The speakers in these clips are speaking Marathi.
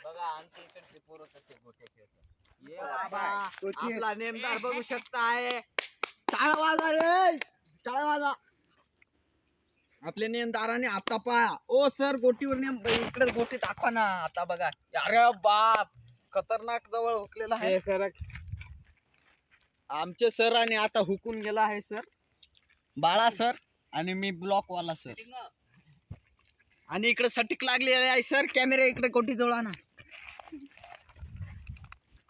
बघा आमच्या इकडचे पोरं कसे गोटे खेळतात. आपला नेमदार बघू शकताय. टाळा वाजा रे, टाळा वाजा. आपल्या नेमदाराने आता पाया. ओ सर गोटीवर नेम इकडे गोटी दाखवा ना. आता बघा. अरे बाप, खतरनाक जवळ हुकलेला आहे सर. आमचे सर आणि आता हुकून गेला आहे सर, बाळा सर आणि मी ब्लॉक वाला सर. आणि इकडे सटीक लागलेले आहे सर. कॅमेरा इकडे गोटी जवळ आणा.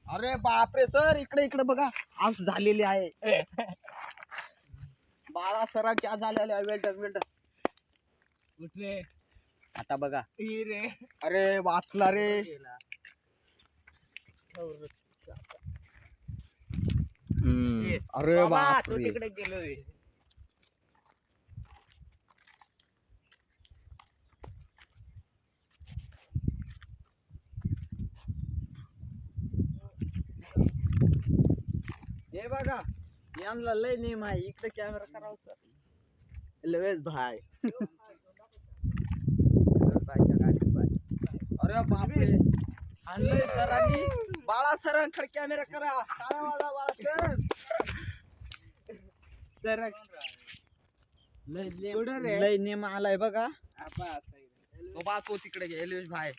अरे बापरे सर, इकडे इकडे बघा, आज झालेली आहे. बाळा सरांच्या झालेले आहे. वेल्टर कुठे आता बघा. अरे वाचला रे. अरे बाप तिकडे गेलोय. हे बघा, यांना लय नेम आहे. इकडे कॅमेरा करावं सर. लवेज भाई. अरे बापरे, आणलंय सरांनी. बाळा सरांकडे कॅमेरा करा. टाळा वाजवा बाळा सर. लय नेम आलाय बघा. तो बाचो तिकडे गेलोय भाई.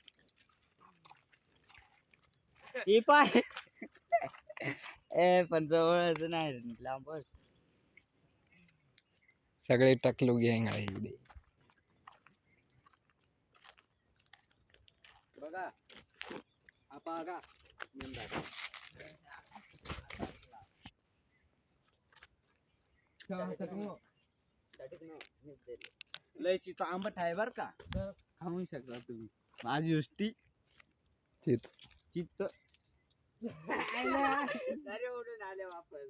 हे पाय ए पण जवळच नाही, लांबच. सगळे टकलू गँग आहे इकडे. बघा आपा बघा लयचीच आंबट आहे बर का, खाऊ शकता तुम्ही. माझी उष्टी चित्त अरे उडून आले वापस.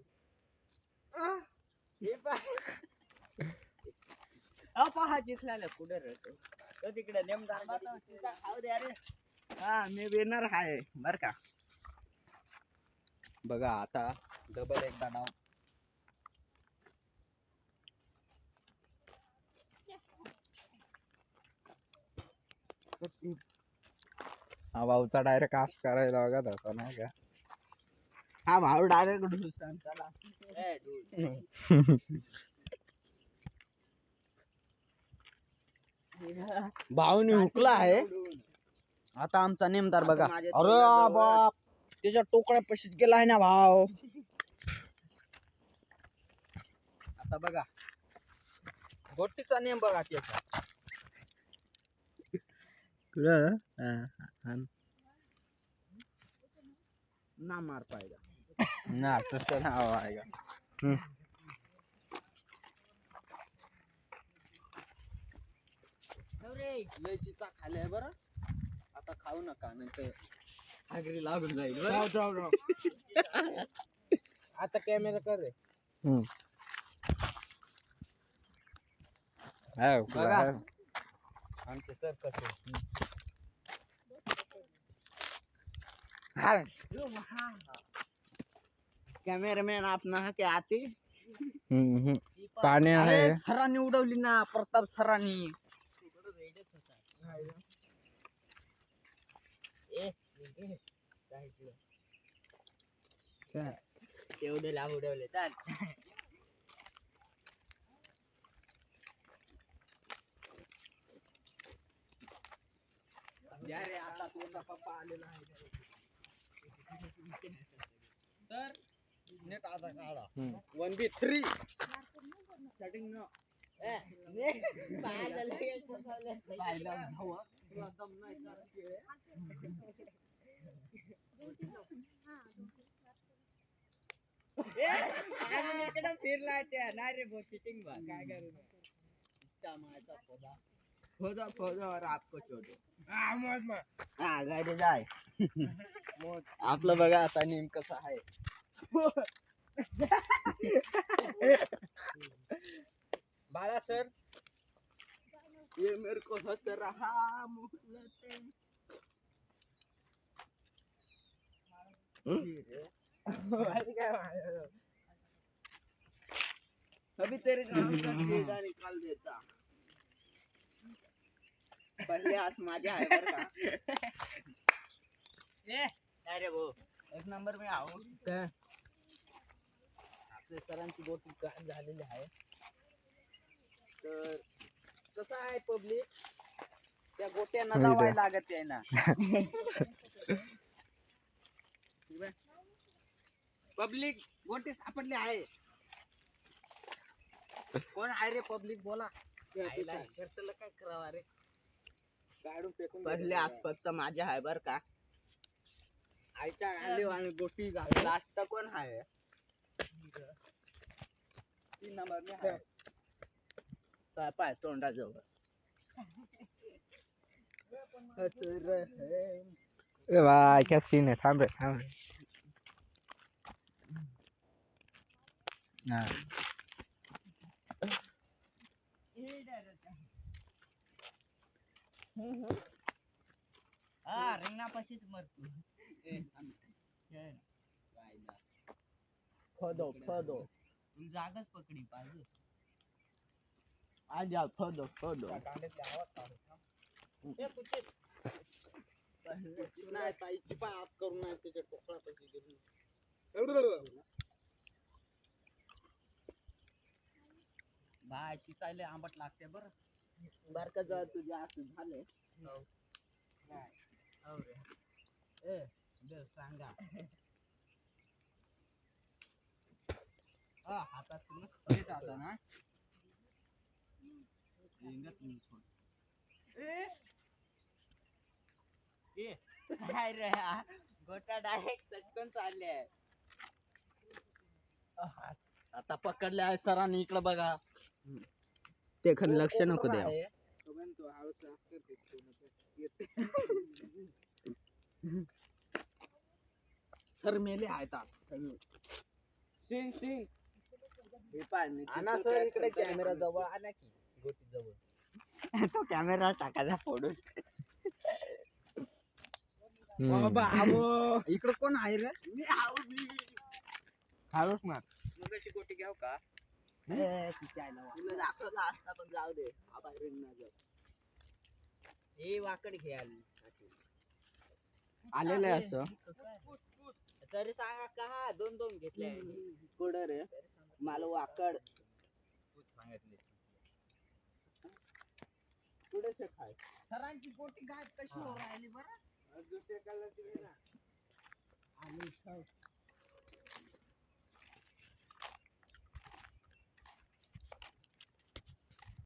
पहा चिखलाला कुठे राहतो तो तिकडे नेमदार खाऊ दे. अरे हा मी विनर आहे बर का. बघा आता डबल एकदा नाव. हा भाऊचा डायरेक्ट आश करायला बघा तसा नाही का. हा भाऊ डायरेक्ट भाऊनी हुकला आहे. आता आमचा नेमदार बघा. अरे बाप, त्याच्या टोकड्या पशीच गेला आहे ना भाऊ. आता बघा गोटीचा नेम बघा त्याचा. ना मार पाएगा ना तसं नाव आहे का. लय चिचा खाल्लाय बरं. आता खाऊ नका नंतर हागरी लागून जाईल. आता कॅमेरा कर रे. बघा आमचे सर कसे. कॅमेरामॅन आपणा के आते पाणी आहे. सरांनी उडवली ना, प्रताप सरांनी. एवढे लांब उडवले चाल. रे आता तुझा पप्पा आलेला आहे तर नेट आता काढा. 1v3 स्टार्टिंग न फिरला त्या नाही रे भाऊ. चिटिंग बा काय करू खोदा खोदा और आपको चोदो. हा गाडी जाय. आपलं बघा आता नेम कसं आहे. बाळा सर ये मेरे को हंस रहा मुखलते. अभी तेरे गाँव का कीड़ा निकाल देता. पहिले आज माझ्या आहे बर का. अरे भाऊ एक नंबर में आहो काय आपल्या सरांची गोटी काय झालेली आहे तर कसं आहे पब्लिक त्या गोट्यांना मी लावायला रे. लागत आहे ना पब्लिक गोटी सापडली आहे कोण आहे रे पब्लिक बोला आईला करतलं काय करावं रे काढून फेकून पहिले आज फक्त माझ्या आहे बर का आईच्या आली आणि गोटी लास्ट कोण आहे 3 नंबर में आहे काय पाय तोंडाजवळ ए भाई क्या सीन है थांब रे हा. हा रिंगणापाशीच मरतो फदो जागाच पकडी पाहिजे आज फदो नाही ताईची पाय आत करून नाही त्याच्या टोकळा पैसे भाय चिचायले आंबट लागते बर बारका जवळ तुझे असं झाले हो रे ए दे सांगा हातात तुला आता ना काय रे गोटा डायरेक्ट चटकन चालले आता पकडले आहे सरांनी इकडे बघा ते खरं लक्ष नको द्या सर मेले आहेत सिंग सिंग आणा सर इकडे कॅमेरा जवळ आणा की गोटी जवळ तो कॅमेरा टाकायचा फोडून इकडे कोण आहे रे मी हाळूच मार मग अशी गोटी घ्याव का तुला दाखवला असता पण जाऊ दे हे वाकड घे आलेलं आहे असं तरी सांगा का 2-2 घेतले कुठ रे मला वाकड सांगितले पुढे खाय सरांची गोटी गायब कशी हो राहिली बरं दुसऱ्या कलरची